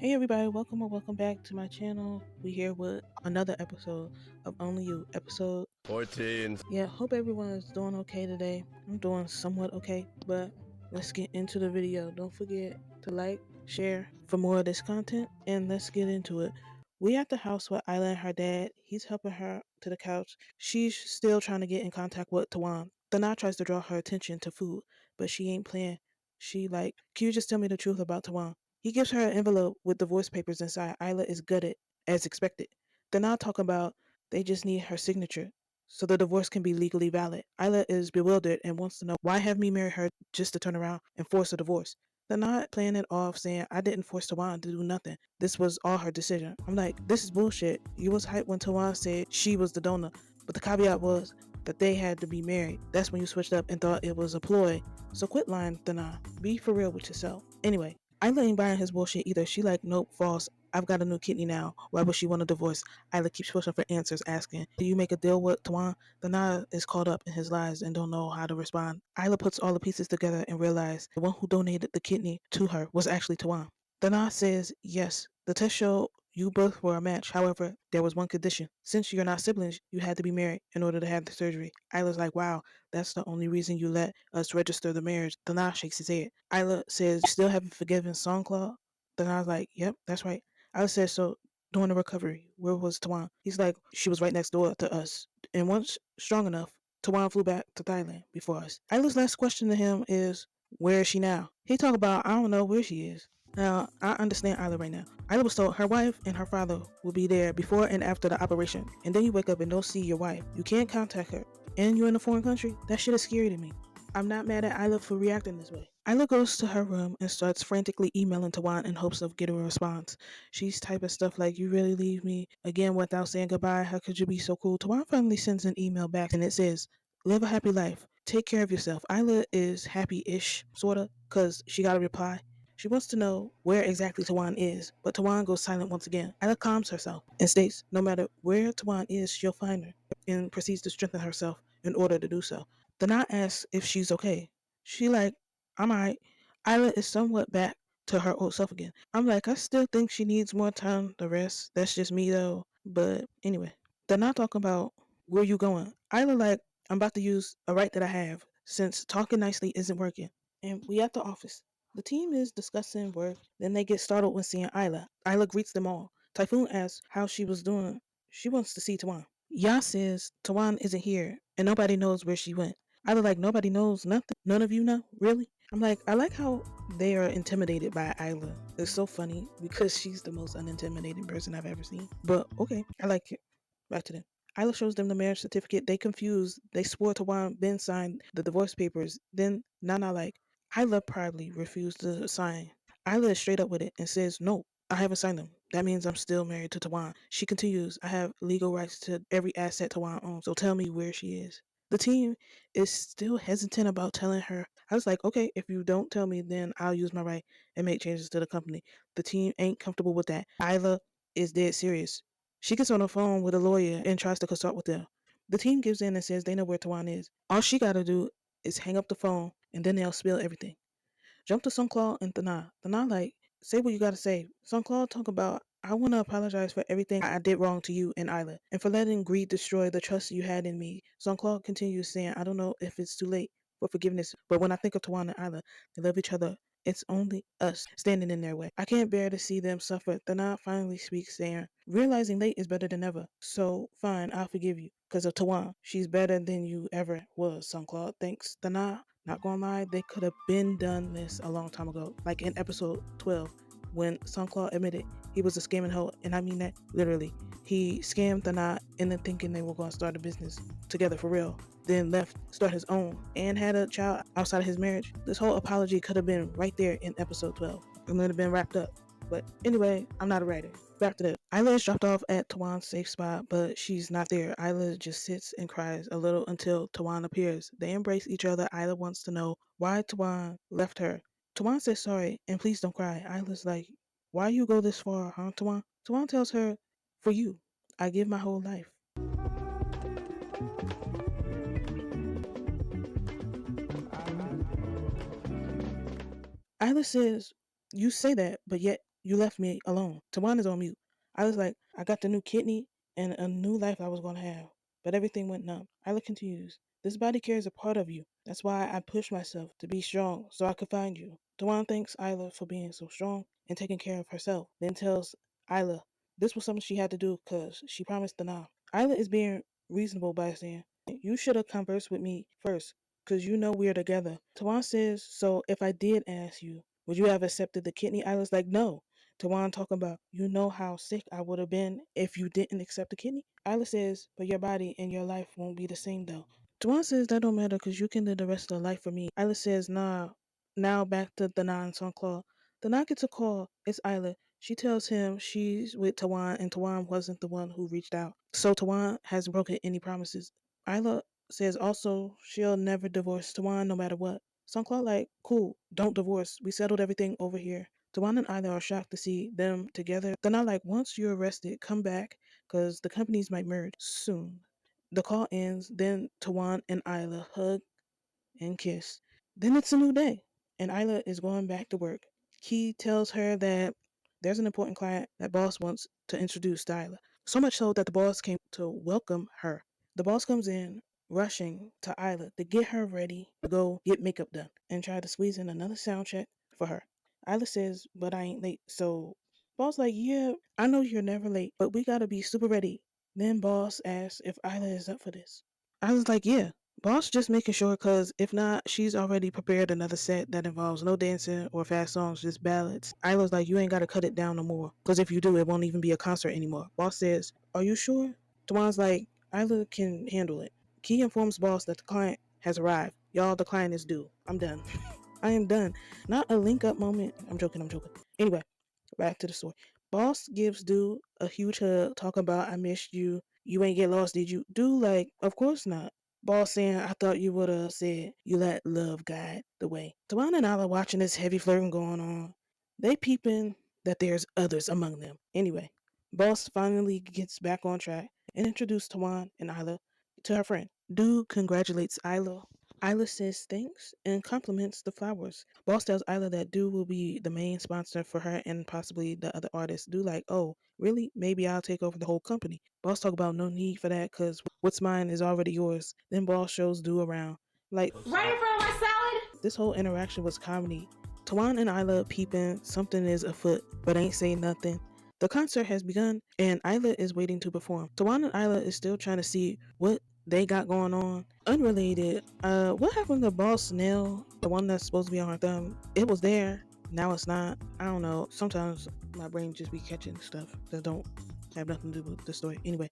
Hey everybody, welcome or welcome back to my channel. We here with another episode of Only You, episode 14. Yeah, hope everyone is doing okay today. I'm doing somewhat okay, but let's get into the video. Don't forget to like, share for more of this content, and let's get into it. We at the house with Isla and her dad. He's helping her to the couch. She's still trying to get in contact with Tawan. Dana tries to draw her attention to food, but she ain't playing. She like, can you just tell me the truth about Tawan? He gives her an envelope with divorce papers inside. Isla is gutted, as expected. Dana talking about they just need her signature so the divorce can be legally valid. Isla is bewildered and wants to know why have me marry her just to turn around and force a divorce. They're not playing it off saying I didn't force Tawan to do nothing. This was all her decision. I'm like, this is bullshit. You was hyped when Tawan said she was the donor, but the caveat was that they had to be married. That's when you switched up and thought it was a ploy. So quit lying, Dana. Be for real with yourself. Anyway, Isla ain't buying his bullshit either. She like, nope, false. I've got a new kidney now. Why would she want a divorce? Isla keeps pushing for answers, asking, do you make a deal with Tawan? Dana is caught up in his lies and don't know how to respond. Isla puts all the pieces together and realizes the one who donated the kidney to her was actually Tawan. Dana says, yes, the test showed you both were a match. However, there was one condition. Since you're not siblings, you had to be married in order to have the surgery. Isla's like, wow, that's the only reason you let us register the marriage. Dana shakes his head. Isla says, you still haven't forgiven Songclaw? Dana's like, yep, that's right. Isla says, so during the recovery, where was Tawan? He's like, she was right next door to us. And once strong enough, Tawan flew back to Thailand before us. Isla's last question to him is, where is she now? He talk about, I don't know where she is. Now, I understand Isla right now. Isla was told her wife and her father will be there before and after the operation. And then you wake up and don't see your wife. You can't contact her. And you're in a foreign country? That shit is scary to me. I'm not mad at Isla for reacting this way. Isla goes to her room and starts frantically emailing Tawan in hopes of getting a response. She's typing stuff like, you really leave me again without saying goodbye? How could you be so cool? Tawan finally sends an email back and it says, live a happy life. Take care of yourself. Isla is happy-ish, sorta, because she got a reply. She wants to know where exactly Tawan is, but Tawan goes silent once again. Isla calms herself and states no matter where Tawan is, she'll find her, and proceeds to strengthen herself in order to do so. Dana asks if she's okay. She like, I'm alright. Isla is somewhat back to her old self again. I'm like, I still think she needs more time to rest. That's just me though. But anyway, they're not talking about where you going. Isla like, I'm about to use a right that I have since talking nicely isn't working. And we at the office. The team is discussing work. Then they get startled when seeing Isla. Isla greets them all. Typhoon asks how she was doing. She wants to see Tawan. Ya says Tawan isn't here and nobody knows where she went. Isla like, nobody knows nothing. None of you know? Really? I'm like, I like how they are intimidated by Isla. It's so funny because she's the most unintimidating person I've ever seen. But okay, I like it. Back to them. Isla shows them the marriage certificate. They confused. They swore Tawan Ben signed the divorce papers. Then Nana like, Isla proudly refused to sign. Isla is straight up with it and says, no, I haven't signed them. That means I'm still married to Tawan. She continues, I have legal rights to every asset Tawan owns, so tell me where she is. The team is still hesitant about telling her. I was like, okay, if you don't tell me, then I'll use my right and make changes to the company. The team ain't comfortable with that. Isla is dead serious. She gets on the phone with a lawyer and tries to consult with them. The team gives in and says they know where Tawan is. All she gotta do is hang up the phone and then they'll spill everything. Jump to Sunclaw and Thana. Thana like, say what you gotta say. Sunclaw talk about, I wanna apologize for everything I did wrong to you and Isla, and for letting greed destroy the trust you had in me. Sunclaw continues saying, I don't know if it's too late for forgiveness, but when I think of Tawan and Isla, they love each other. It's only us standing in their way. I can't bear to see them suffer. Thana finally speaks, saying, realizing late is better than never. So fine, I'll forgive you. Because of Tawan. She's better than you ever was, Sunclaw. Thanks, Thana. Not gonna lie, they could have been done this a long time ago. Like in episode 12, when Sunclaw admitted he was a scamming hoe, and I mean that literally. He scammed Thana into thinking they were gonna start a business together for real. Then left, start his own, and had a child outside of his marriage. This whole apology could have been right there in episode 12. It would have been wrapped up. But anyway, I'm not a writer. Back to this. Isla is dropped off at Tawan's safe spot, but she's not there. Isla just sits and cries a little until Tawan appears. They embrace each other. Isla wants to know why Tawan left her. Tawan says sorry, and please don't cry. Isla's like, why you go this far, huh, Tawan? Tawan tells her, for you, I give my whole life. Isla says, you say that, but yet you left me alone. Tawan is on mute. I was like, I got the new kidney and a new life I was going to have. But everything went numb. Isla continues, this body carries a part of you. That's why I pushed myself to be strong so I could find you. Tawan thanks Isla for being so strong and taking care of herself, then tells Isla this was something she had to do because she promised Dana. Isla is being reasonable by saying, you should have conversed with me first because you know we're together. Tawan says, so if I did ask you, would you have accepted the kidney? Isla's like, no. Tawan talking about, you know how sick I would have been if you didn't accept the kidney? Isla says, but your body and your life won't be the same though. Tawan says that don't matter because you can live the rest of the life for me. Isla says, nah. Now back to Dana and Songclaw. Dana gets a call. It's Isla. She tells him she's with Tawan and Tawan wasn't the one who reached out. So Tawan has broken any promises. Isla says also she'll never divorce Tawan no matter what. Songclaw like, cool, don't divorce. We settled everything over here. Tawan and Isla are shocked to see them together. Then I like, once you're arrested, come back, because the companies might merge soon. The call ends, then Tawan and Isla hug and kiss. Then it's a new day, and Isla is going back to work. Key tells her that there's an important client that boss wants to introduce to Isla. So much so that the boss came to welcome her. The boss comes in, rushing to Isla to get her ready to go get makeup done and try to squeeze in another sound check for her. Isla says, but I ain't late. So boss like, yeah, I know you're never late, but we gotta be super ready. Then boss asks if Isla is up for this. Isla's like, yeah. Boss just making sure, cause if not, she's already prepared another set that involves no dancing or fast songs, just ballads. Isla's like, you ain't gotta cut it down no more, cause if you do, it won't even be a concert anymore. Boss says, are you sure? Tawan's like, Isla can handle it. Key informs boss that the client has arrived. Y'all, the client is due. I'm done. I am done. Not a link up moment. I'm joking. Anyway, back to the story. Boss gives Dude a huge hug, talking about I missed you. You ain't get lost, did you? Dude like, of course not. Boss saying, I thought you would have said you let love guide the way. Tawana and Isla watching this heavy flirting going on. They peeping that there's others among them. Anyway, Boss finally gets back on track and introduces Tawan and Isla to her friend. Dude congratulates Isla. Isla says thanks and compliments the flowers. Boss tells Isla that Dude will be the main sponsor for her and possibly the other artists. Dude like, oh, really? Maybe I'll take over the whole company. Boss talk about no need for that because what's mine is already yours. Then Boss shows Dude around. Like, right in front of my salad? This whole interaction was comedy. Tawan and Isla peeping something is afoot, but ain't saying nothing. The concert has begun, and Isla is waiting to perform. Tawan and Isla is still trying to see what they got going on. Unrelated, what happened to Boss Nail, the one that's supposed to be on her thumb? It was there, now it's not. I don't know. Sometimes my brain just be catching stuff that don't have nothing to do with the story. Anyway,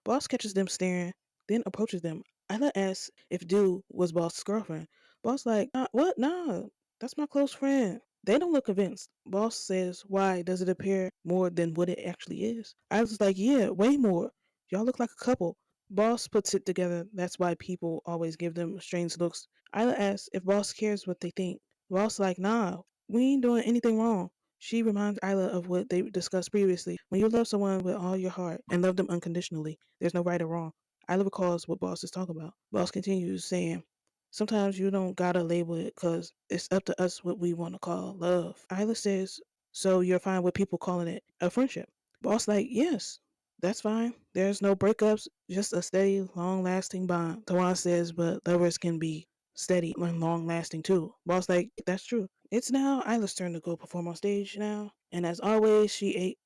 Boss catches them staring, then approaches them. Isla asks if Dude was Boss's girlfriend. Boss like, what? Nah, that's my close friend. They don't look convinced. Boss says, why does it appear more than what it actually is? I was like, yeah, way more. Y'all look like a couple. Boss puts it together. That's why people always give them strange looks. Isla asks if Boss cares what they think. Boss like, nah, we ain't doing anything wrong. She reminds Isla of what they discussed previously. When you love someone with all your heart and love them unconditionally, there's no right or wrong. Isla recalls what Boss is talking about. Boss continues saying, sometimes you don't gotta label it because it's up to us what we want to call love. Isla says, so you're fine with people calling it a friendship? Boss like, yes, that's fine. There's no breakups, just a steady, long-lasting bond. Tawan says, but lovers can be steady and long-lasting too. Boss like, that's true. It's now Isla's turn to go perform on stage now, and as always, she ate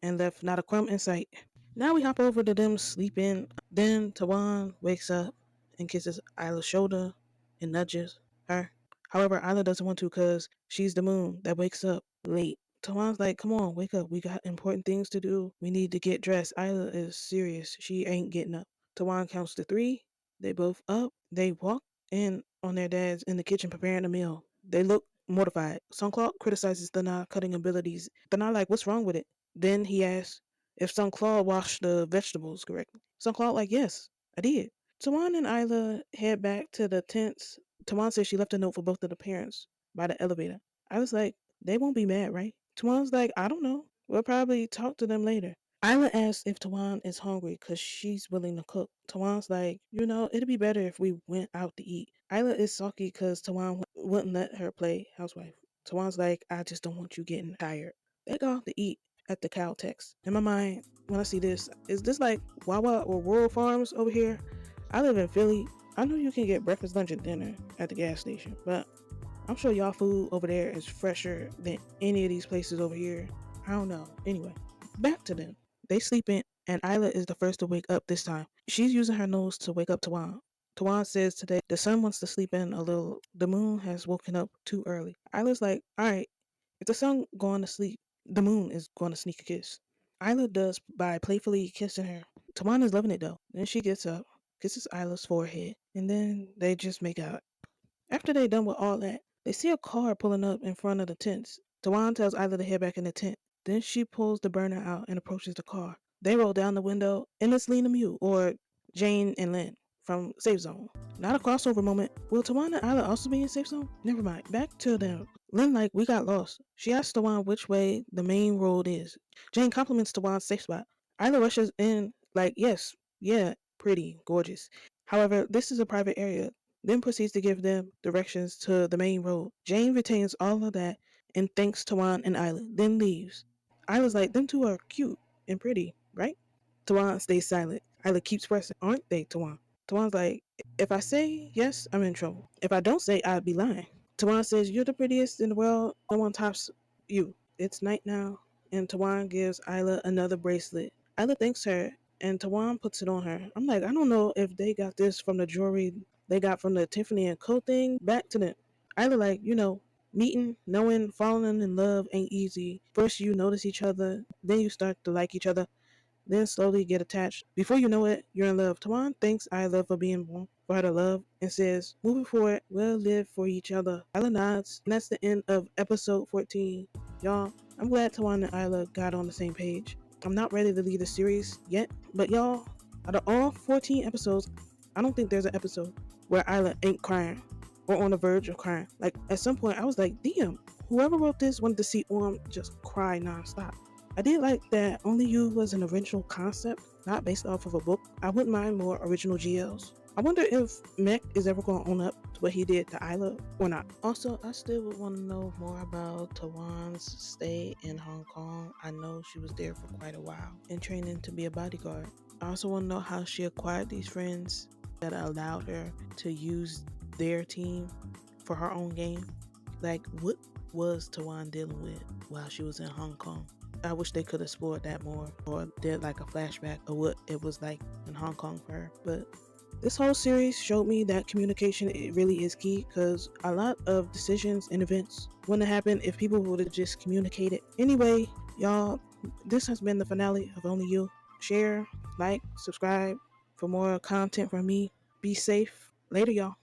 and left not a crumb in sight. Now we hop over to them sleeping. Then Tawan wakes up and kisses Isla's shoulder and nudges her. However, Isla doesn't want to because she's the moon that wakes up late. Tawan's like, come on, wake up. We got important things to do. We need to get dressed. Isla is serious. She ain't getting up. Tawan counts to three. They both up. They walk in on their dads in the kitchen preparing a meal. They look mortified. Songclaw criticizes the not cutting abilities. They're not like, what's wrong with it? Then he asks if Songclaw washed the vegetables correctly. Songclaw like, yes, I did. Tawan and Isla head back to the tents. Tawan says she left a note for both of the parents by the elevator. I was like, they won't be mad, right? Tawan's like, I don't know. We'll probably talk to them later. Isla asks if Tawan is hungry because she's willing to cook. Tawan's like, it'd be better if we went out to eat. Isla is sulky because Tawan wouldn't let her play housewife. Tawan's like, I just don't want you getting tired. They go out to eat at the Caltex. In my mind, when I see this, is this like Wawa or Rural Farms over here? I live in Philly. I know you can get breakfast, lunch, and dinner at the gas station, but I'm sure y'all food over there is fresher than any of these places over here. I don't know. Anyway, back to them. They sleeping, and Isla is the first to wake up this time. She's using her nose to wake up Tawan. Tawan says today the sun wants to sleep in a little. The moon has woken up too early. Isla's like, alright, if the sun going to sleep, the moon is going to sneak a kiss. Isla does by playfully kissing her. Tawan is loving it though. Then she gets up, kisses Isla's forehead, and then they just make out. After they done with all that, they see a car pulling up in front of the tents. Tawan tells Isla to head back in the tent. Then she pulls the burner out and approaches the car. They roll down the window, and it's Lena Mew, or Jane and Lynn, from Safe Zone. Not a crossover moment. Will Tawan and Isla also be in Safe Zone? Never mind. Back to them. Lynn like, we got lost. She asks Tawan which way the main road is. Jane compliments Tawan's safe spot. Isla rushes in like, yes, yeah, pretty, gorgeous. However, this is a private area, then proceeds to give them directions to the main road. Jane retains all of that and thanks Tawan and Isla, then leaves. Isla's like, them two are cute and pretty, right? Tawan stays silent. Isla keeps pressing, aren't they, Tawan? Tawan's like, if I say yes, I'm in trouble. If I don't say, I'd be lying. Tawan says, you're the prettiest in the world. No one tops you. It's night now, and Tawan gives Isla another bracelet. Isla thanks her, and Tawan puts it on her. I'm like, I don't know if they got this from the jewelry they got from the Tiffany & Co. thing. Back to them. Isla like, meeting, knowing, falling in love ain't easy. First you notice each other, then you start to like each other, then slowly get attached. Before you know it, you're in love. Tawan thanks Isla for being born, for her to love, and says, moving forward, we'll live for each other. Isla nods, and that's the end of episode 14. Y'all, I'm glad Tawan and Isla got on the same page. I'm not ready to leave the series yet, but y'all, out of all 14 episodes, I don't think there's an episode where Isla ain't crying or on the verge of crying. Like, at some point, I was like, damn, whoever wrote this wanted to see Orm just cry nonstop. I did like that Only You was an original concept, not based off of a book. I wouldn't mind more original GLs. I wonder if Mek is ever going to own up to what he did to Isla or not. Also, I still would want to know more about Tawan's stay in Hong Kong. I know she was there for quite a while and training to be a bodyguard. I also want to know how she acquired these friends that allowed her to use their team for her own game. Like, what was Tawan dealing with while she was in Hong Kong? I wish they could have explored that more or did like a flashback of what it was like in Hong Kong for her. But this whole series showed me that communication, it really is key, because a lot of decisions and events wouldn't have happened if people would have just communicated. Anyway, y'all, this has been the finale of Only You. Share, like, subscribe for more content from me. Be safe. Later, y'all.